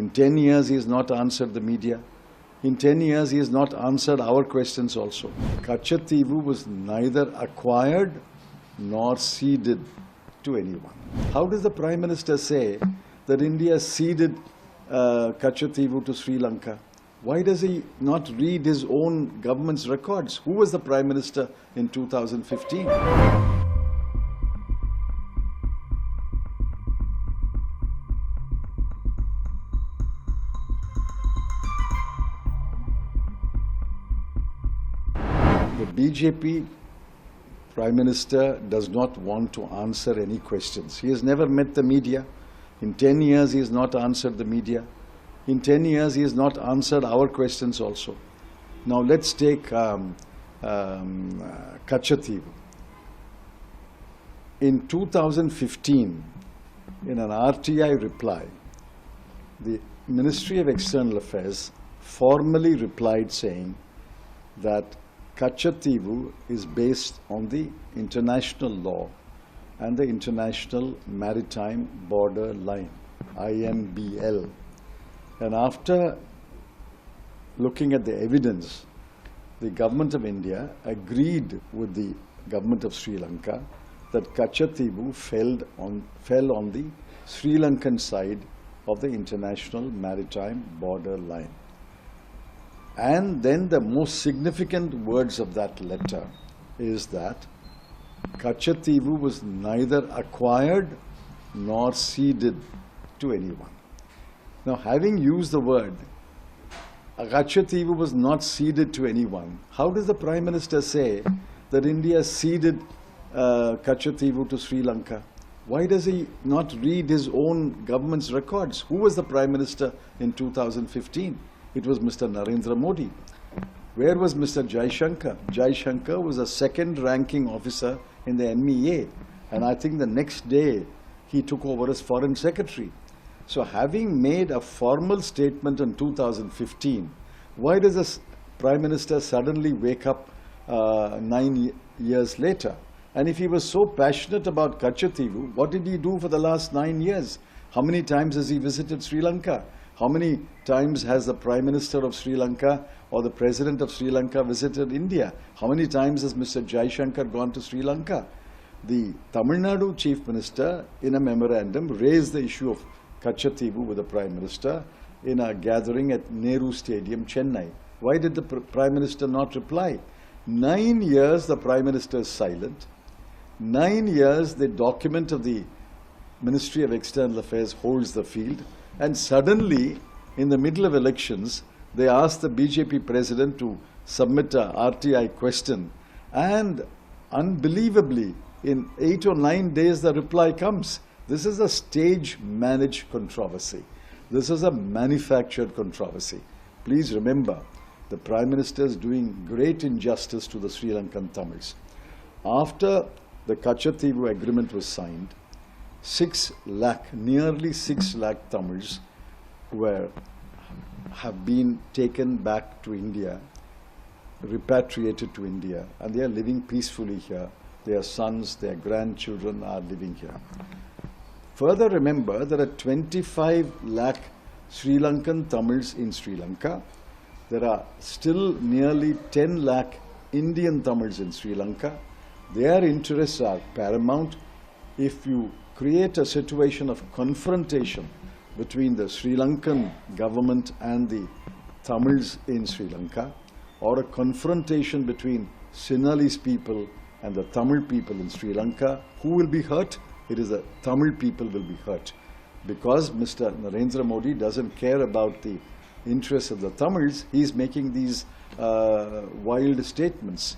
In 10 years, he has not answered the media. In 10 years, he has not answered our questions also. Katchatheevu was neither acquired nor ceded to anyone. How does the Prime Minister say that India ceded Katchatheevu to Sri Lanka? Why does he not read his own government's records? Who was the Prime Minister in 2015? The BJP Prime Minister does not want to answer any questions. He has never met the media. In 10 years, he has not answered the media. In 10 years, he has not answered our questions also. Now let's take Katchatheevu. In 2015, in an RTI reply, the Ministry of External Affairs formally replied saying that Katchatheevu is based on the international law and the International Maritime Border Line, IMBL. And after looking at the evidence, the government of India agreed with the government of Sri Lanka that Katchatheevu fell on the Sri Lankan side of the International Maritime Border Line. And then the most significant words of that letter is that Katchatheevu was neither acquired nor ceded to anyone. Now, having used the word, Katchatheevu was not ceded to anyone, how does the Prime Minister say that India ceded Katchatheevu to Sri Lanka? Why does he not read his own government's records? Who was the Prime Minister in 2015? It was Mr. Narendra Modi. Where was Mr. Jaishankar? Jaishankar was a second-ranking officer in the MEA, and I think the next day he took over as Foreign Secretary. So having made a formal statement in 2015, why does the Prime Minister suddenly wake up 9 years later? And if he was so passionate about Katchatheevu, what did he do for the last 9 years? How many times has he visited Sri Lanka? How many times has the Prime Minister of Sri Lanka or the President of Sri Lanka visited India? How many times has Mr. Jaishankar gone to Sri Lanka? The Tamil Nadu Chief Minister, in a memorandum, raised the issue of Katchatheevu with the Prime Minister in a gathering at Nehru Stadium, Chennai. Why did the Prime Minister not reply? 9 years the Prime Minister is silent. 9 years the document of the Ministry of External Affairs holds the field. And suddenly, in the middle of elections, they asked the BJP president to submit a RTI question. And unbelievably, in 8 or 9 days, the reply comes. This is a stage-managed controversy. This is a manufactured controversy.6 remember, the Prime Minister is doing great injustice to the Sri Lankan Tamils. After the Katchatheevu agreement was signed, 6 lakh, nearly 6 lakh Tamils have been taken back to India, repatriated to India, and they are living peacefully here. Their sons, their grandchildren are living here. Further, remember there are 25 lakh Sri Lankan Tamils in Sri Lanka. There are still nearly 10 lakh Indian Tamils in Sri Lanka. Their interests are paramount. If you create a situation of confrontation between the Sri Lankan government and the Tamils in Sri Lanka, or a confrontation between Sinhalese people and the Tamil people in Sri Lanka, who will be hurt? It is the Tamil people will be hurt. Because Mr. Narendra Modi doesn't care about the interests of the Tamils, he is making these wild statements.